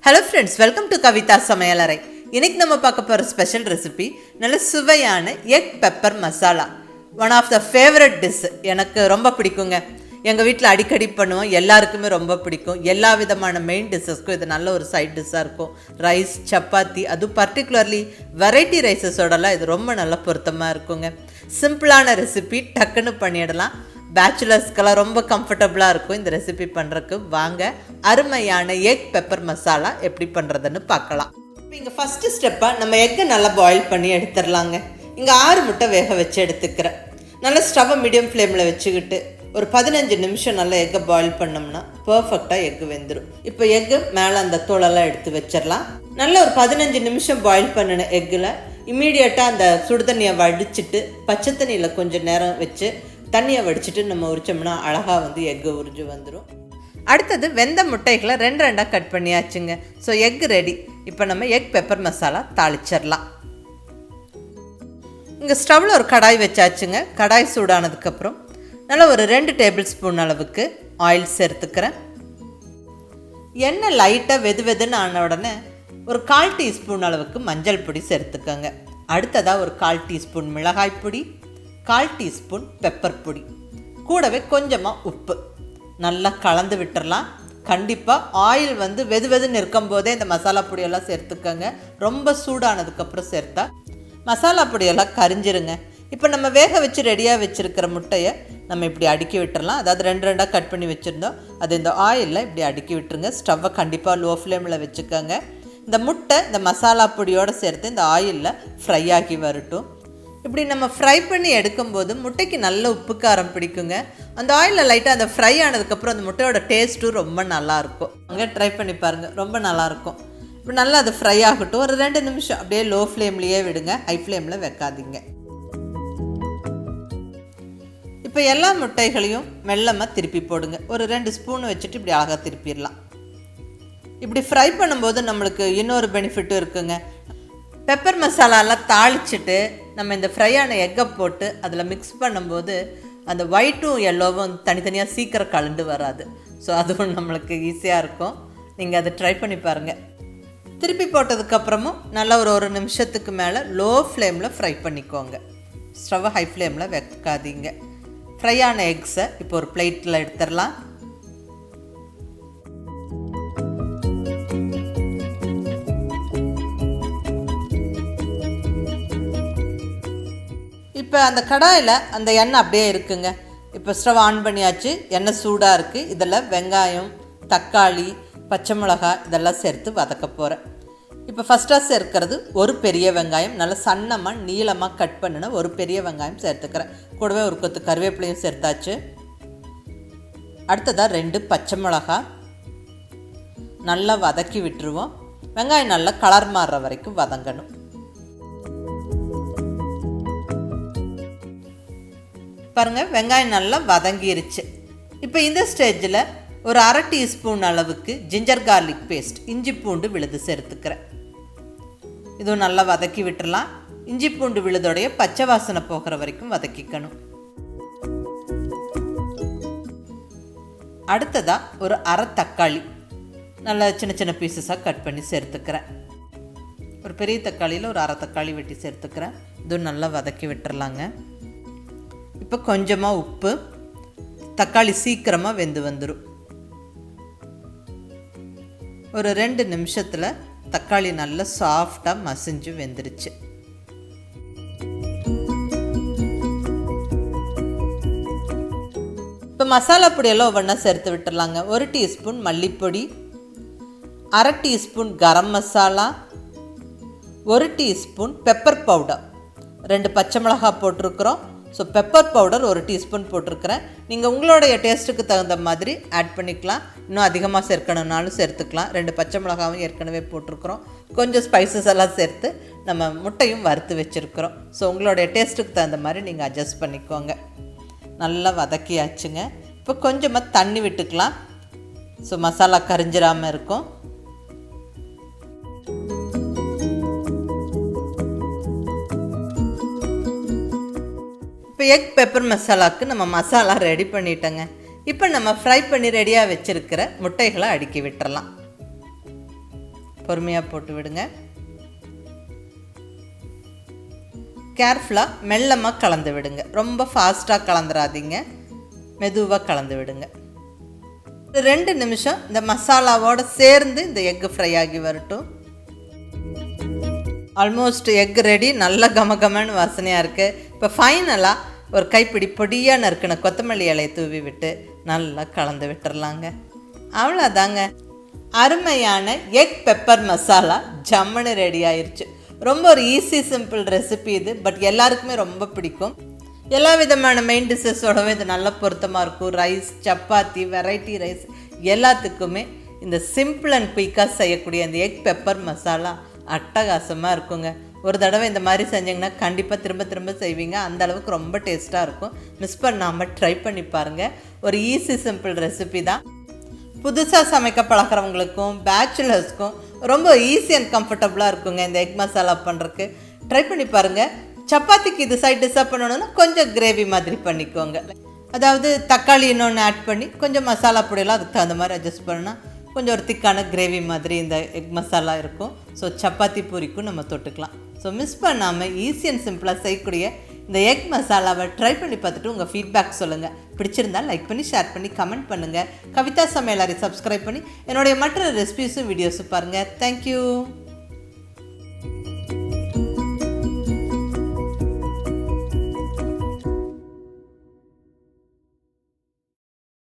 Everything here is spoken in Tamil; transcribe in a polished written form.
Hello friends, welcome to Kavitha Samayalarai. இன்னைக்கு நம்ம பார்க்க போற ஸ்பெஷல் ரெசிபி நல்ல சுவையான egg pepper masala. One of the favourite dish. எனக்கு ரொம்ப பிடிக்குங்க. எங்க வீட்ல அடிக்கடி பண்ணுவோம். எல்லாருக்குமே ரொம்ப பிடிக்கும். எல்லா விதமான மெயின் டிஷ்ஷஸ்க்கும் இது நல்ல ஒரு சைட் டிஷ்ஷா இருக்கும். ரைஸ், சப்பாத்தி, அது பர்టిక్యులர்லி வெரைட்டி ரைஸஸோடலாம் இது ரொம்ப நல்ல பொருத்தமா இருக்குங்க. சிம்பிளான ரெசிபி, டக்குன்னு பண்ணிடலாம். பேச்சுலர்ஸ்க்கெல்லாம் ரொம்ப கம்ஃபர்டபுளாக இருக்கும் இந்த ரெசிபி பண்ணுறதுக்கு. வாங்க அருமையான எக் பெப்பர் மசாலா எப்படி பண்ணுறதுன்னு பார்க்கலாம். இப்போ இங்கே ஃபஸ்ட்டு ஸ்டெப்பாக நம்ம எக்கை நல்லா பாயில் பண்ணி எடுத்துடலாங்க. இங்கே 6 முட்டை வேக வச்சு எடுத்துக்கிறேன். நல்லா ஸ்டவ்வை மீடியம் ஃப்ளேமில் வச்சுக்கிட்டு ஒரு 15 நிமிஷம் நல்லா எக்கை பாயில் பண்ணோம்னா பர்ஃபெக்டாக எக்கு வெந்துடும். இப்போ எக்கு மேலே அந்த தோலெல்லாம் எடுத்து வச்சிடலாம். நல்லா ஒரு 15 நிமிஷம் பாயில் பண்ணின எக்கில் இம்மீடியட்டாக அந்த சுடுதண்ணியை வடிச்சிட்டு பச்சை தண்ணியில் கொஞ்சம் நேரம் வச்சு தண்ணியை வடிச்சிட்டு நம்ம உரிச்சோம்னா அழகாக எக்கு உறிஞ்சு வந்துடும். அடுத்தது வெந்த முட்டைகளை 2 கட் பண்ணியாச்சுங்க. So egg ready. இப்போ நம்ம எக் பெப்பர் மசாலா தாளிச்சிடலாம். இங்கே ஸ்டவ்வில் ஒரு கடாய் வச்சாச்சுங்க. கடாய் சூடானதுக்கப்புறம் நல்லா ஒரு 2 டேபிள் ஸ்பூன் அளவுக்கு ஆயில் சேர்த்துக்கிறேன். எண்ணெய் லைட்டாக வெதுன்னு ஆன உடனே ஒரு 1/4 டீஸ்பூன் அளவுக்கு மஞ்சள் பொடி சேர்த்துக்கோங்க. அடுத்ததாக ஒரு 1/4 டீஸ்பூன் மிளகாய் பொடி, 1/4 டீஸ்பூன் பெப்பர் பொடி, கூடவே கொஞ்சமாக உப்பு நல்லா கலந்து விட்டுறலாம். கண்டிப்பாக ஆயில் வெதுன்னு இருக்கும் போதே இந்த மசாலா பொடியெல்லாம் சேர்த்துக்கோங்க. ரொம்ப சூடானதுக்கப்புறம் சேர்த்தா மசாலா பொடியெல்லாம் கரிஞ்சிருங்க. இப்போ நம்ம வேக வச்சு ரெடியாக வச்சுருக்கிற முட்டையை நம்ம இப்படி அடுக்கி விட்டுறலாம். அதாவது 2 கட் பண்ணி வச்சுருந்தோம், அது இந்த ஆயிலில் இப்படி அடுக்கி விட்டுருங்க. ஸ்டவ்வை கண்டிப்பாக லோ ஃப்ளேமில் வச்சுக்கோங்க. இந்த முட்டை இந்த மசாலா பொடியோடு சேர்த்து இந்த ஆயிலில் ஃப்ரை ஆகி வரட்டும். இப்படி நம்ம ஃப்ரை பண்ணி எடுக்கும்போது முட்டைக்கு நல்ல உப்பு காரம் பிடிக்குங்க. அந்த ஆயிலில் லைட்டாக அந்த ஃப்ரை ஆனதுக்கப்புறம் அந்த முட்டையோட டேஸ்ட்டும் ரொம்ப நல்லாயிருக்கும். அங்கே ட்ரை பண்ணி பாருங்கள், ரொம்ப நல்லாயிருக்கும். இப்போ நல்லா அது ஃப்ரை ஆகட்டும். ஒரு 2 நிமிஷம் அப்படியே லோ ஃப்ளேம்லேயே விடுங்க, ஹை ஃப்ளேமில் வைக்காதீங்க. இப்போ எல்லா முட்டைகளையும் மெல்லமாக திருப்பி போடுங்க. ஒரு 2 ஸ்பூன் வச்சுட்டு இப்படி அழகாக திருப்பிடலாம். இப்படி ஃப்ரை பண்ணும்போது நம்மளுக்கு இன்னொரு பெனிஃபிட்டும் இருக்குங்க. பெப்பர் மசாலாலாம் தாளிச்சிட்டு நம்ம இந்த ஃப்ரையான எக்கை போட்டு அதில் மிக்ஸ் பண்ணும்போது அந்த ஒயிட்டும் எல்லோவும் தனித்தனியாக சீக்கிரம் கலந்து வராது. ஸோ அதுவும் நம்மளுக்கு ஈஸியாக இருக்கும். நீங்கள் அதை ட்ரை பண்ணி பாருங்கள். திருப்பி போட்டதுக்கப்புறமும் நல்லா ஒரு நிமிஷத்துக்கு மேலே லோ ஃப்ளேமில் ஃப்ரை பண்ணிக்கோங்க. ஸ்டவ்வை ஹை ஃப்ளேமில் வைக்காதீங்க. ஃப்ரையான எக்ஸை இப்போ ஒரு பிளேட்டில் எடுத்துடலாம். இப்போ அந்த கடாயில் அந்த எண்ணெய் அப்படியே இருக்குங்க. இப்போ ஸ்டவ் ஆன் பண்ணியாச்சு. எண்ணெய் சூடாக இருக்குது. இதில் வெங்காயம், தக்காளி, பச்சை மிளகாய் இதெல்லாம் சேர்த்து வதக்க போகிறேன். இப்போ ஃபஸ்ட்டாக சேர்க்கிறது ஒரு பெரிய வெங்காயம், நல்லா சன்னமாக நீளமாக கட் பண்ணின ஒரு பெரிய வெங்காயம் சேர்த்துக்கிறேன். கூடவே ஒரு கொத்து கருவேப்பிலையும் சேர்த்தாச்சு. அடுத்ததாக 2 பச்சை மிளகாய் நல்லா வதக்கி விட்டுருவோம். வெங்காயம் நல்லா கலர் மாறுற வரைக்கும் வதங்கணும். பாருங்கள், வெங்காயம் நல்லா வதங்கிருச்சு. இப்போ இந்த ஸ்டேஜில் ஒரு 1/2 டீஸ்பூன் அளவுக்கு ஜிஞ்சர் கார்லிக் பேஸ்ட், இஞ்சி பூண்டு விழுது சேர்த்துக்கிறேன். இதுவும் நல்லா வதக்கி விட்டுறலாம். இஞ்சி பூண்டு விழுதோடைய பச்சை வாசனை போகிற வரைக்கும் வதக்கிக்கணும். அடுத்ததாக ஒரு 1/2 தக்காளி நல்லா சின்ன சின்ன பீசஸாக கட் பண்ணி சேர்த்துக்கிறேன். ஒரு பெரிய தக்காளியில் ஒரு 1/2 தக்காளி வெட்டி சேர்த்துக்கிறேன். இதுவும் நல்லா வதக்கி விட்டுறலாங்க. இப்போ கொஞ்சமாக உப்பு. தக்காளி சீக்கிரமாக வெந்து வந்துடும். ஒரு 2 நிமிஷத்தில் தக்காளி நல்லா சாஃப்டாக மசிஞ்சு வெந்துருச்சு. இப்போ மசாலா பொடியெல்லாம் ஒவ்வொன்றா சேர்த்து விட்டுடலாங்க. 1 teaspoon மல்லிப்பொடி, 1/2 teaspoon garam masala, 1 teaspoon pepper powder, 2 பச்சை மிளகாய் போட்டிருக்கிறோம். ஸோ பெப்பர் பவுடர் 1 டீஸ்பூன் போட்டிருக்கிறேன். நீங்கள் உங்களுடைய டேஸ்ட்டுக்கு தகுந்த மாதிரி ஆட் பண்ணிக்கலாம். இன்னும் அதிகமாக சேர்க்கணுன்னாலும் சேர்த்துக்கலாம். 2 பச்சை மிளகாவும் ஏற்கனவே போட்டிருக்கிறோம். கொஞ்சம் ஸ்பைசஸ் எல்லாம் சேர்த்து நம்ம முட்டையும் வறுத்து வச்சுருக்கிறோம். ஸோ உங்களுடைய டேஸ்ட்டுக்கு தகுந்த மாதிரி நீங்கள் அட்ஜஸ்ட் பண்ணிக்கோங்க. நல்லா வதக்கியாச்சுங்க. இப்போ கொஞ்சமாக தண்ணி விட்டுக்கலாம். ஸோ மசாலா கரிஞ்சிடாமல் இருக்கும். இப்போ எக் பெப்பர் மசாலாவுக்கு நம்ம மசாலா ரெடி பண்ணிட்டோங்க. இப்போ நம்ம ஃப்ரை பண்ணி ரெடியாக வச்சுருக்கிற முட்டைகளை அடுக்கி விட்டுறலாம். பொறுமையாக போட்டு விடுங்க. கேர்ஃபுல்லாக மெல்லமாக கலந்து விடுங்க. ரொம்ப ஃபாஸ்ட்டாக கலந்துடாதீங்க, மெதுவாக கலந்து விடுங்க. 2 நிமிஷம் இந்த மசாலாவோடு சேர்ந்து இந்த எக்கு ஃப்ரை ஆகி வரட்டும். Almost egg ready. நல்ல கமகமன்னு வாசனையாக இருக்குது. இப்போ ஃபைனலாக ஒரு கைப்பிடி பொடியாக நறுக்கின கொத்தமல்லி இலையை தூவி விட்டு நல்லா கலந்து விட்டுறலாங்க. அவ்வளோதாங்க, அருமையான எக் பெப்பர் மசாலா ஜம்முன்னு ரெடி ஆயிடுச்சு. ரொம்ப ஒரு ஈஸி சிம்பிள் ரெசிபி இது. பட் எல்லாருக்குமே ரொம்ப பிடிக்கும். எல்லா விதமான மெயின் டிஷ்ஷஸோடவே இது நல்ல பொருத்தமாக இருக்கும். ரைஸ், சப்பாத்தி, வெரைட்டி ரைஸ் எல்லாத்துக்குமே இந்த சிம்பிள் அண்ட் குயிக்காக செய்யக்கூடிய இந்த எக் பெப்பர் மசாலா அட்டகாசமாக இருக்குங்க. ஒரு தடவை இந்த மாதிரி செஞ்சிங்கன்னா கண்டிப்பாக திரும்ப திரும்ப செய்வீங்க. அந்த அளவுக்கு ரொம்ப டேஸ்ட்டாக இருக்கும். மிஸ் பண்ணாமல் ட்ரை பண்ணி பாருங்கள். ஒரு ஈஸி சிம்பிள் ரெசிபி தான். புதுசாக சமைக்க பழகிறவங்களுக்கும் பேச்சுலர்ஸ்க்கும் ரொம்ப ஈஸி அண்ட் கம்ஃபர்டபுளாக இருக்குங்க இந்த எக் மசாலா பண்ணுறதுக்கு. ட்ரை பண்ணி பாருங்கள். சப்பாத்திக்கு இது சைட் டிஷ்ஷாக பண்ணணுன்னா கொஞ்சம் கிரேவி மாதிரி பண்ணிக்கோங்க. அதாவது தக்காளி இன்னொன்று ஆட் பண்ணி கொஞ்சம் மசாலா பொடியெல்லாம் அதுக்கு தகுந்த மாதிரி அட்ஜஸ்ட் பண்ணால் கொஞ்சம் ஒரு திக்கான கிரேவி மாதிரி இந்த எக் மசாலா இருக்கும். ஸோ சப்பாத்தி பூரிக்கும் நம்ம தொட்டுக்கலாம். ஸோ மிஸ் பண்ணாமல் ஈஸி அண்ட் சிம்பிளாக செய்யக்கூடிய இந்த எக் மசாலாவை ட்ரை பண்ணி பார்த்துட்டு உங்கள் ஃபீட்பேக் சொல்லுங்கள். பிடிச்சிருந்தால் லைக் பண்ணி, ஷேர் பண்ணி, கமெண்ட் பண்ணுங்கள். கவிதா சமையலறை சப்ஸ்கிரைப் பண்ணி என்னுடைய மற்ற ரெசிபிஸும் வீடியோஸும் பாருங்கள். தேங்க்யூ.